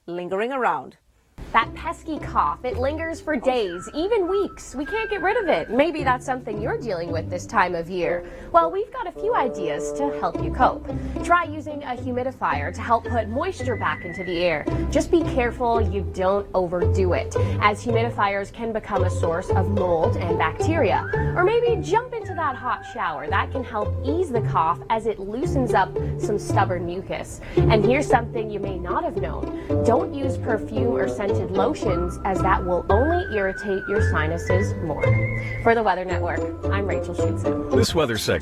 lingering around. That pesky cough, it lingers for days, even weeks. We can't get rid of it. Maybe that's something you're dealing with this time of year. Well, we've got a few ideas to help you cope. Try using a humidifier to help put moisture back into the air. Just be careful you don't overdo it, as humidifiers can become a source of mold and bacteria. Or maybe jump into that hot shower. That can help ease the cough as it loosens up some stubborn mucus. And here's something you may not have known. Don't use perfume or scented lotions, as that will only irritate your sinuses more. For the Weather Network, I'm Rachel Schoutsen. This weather segment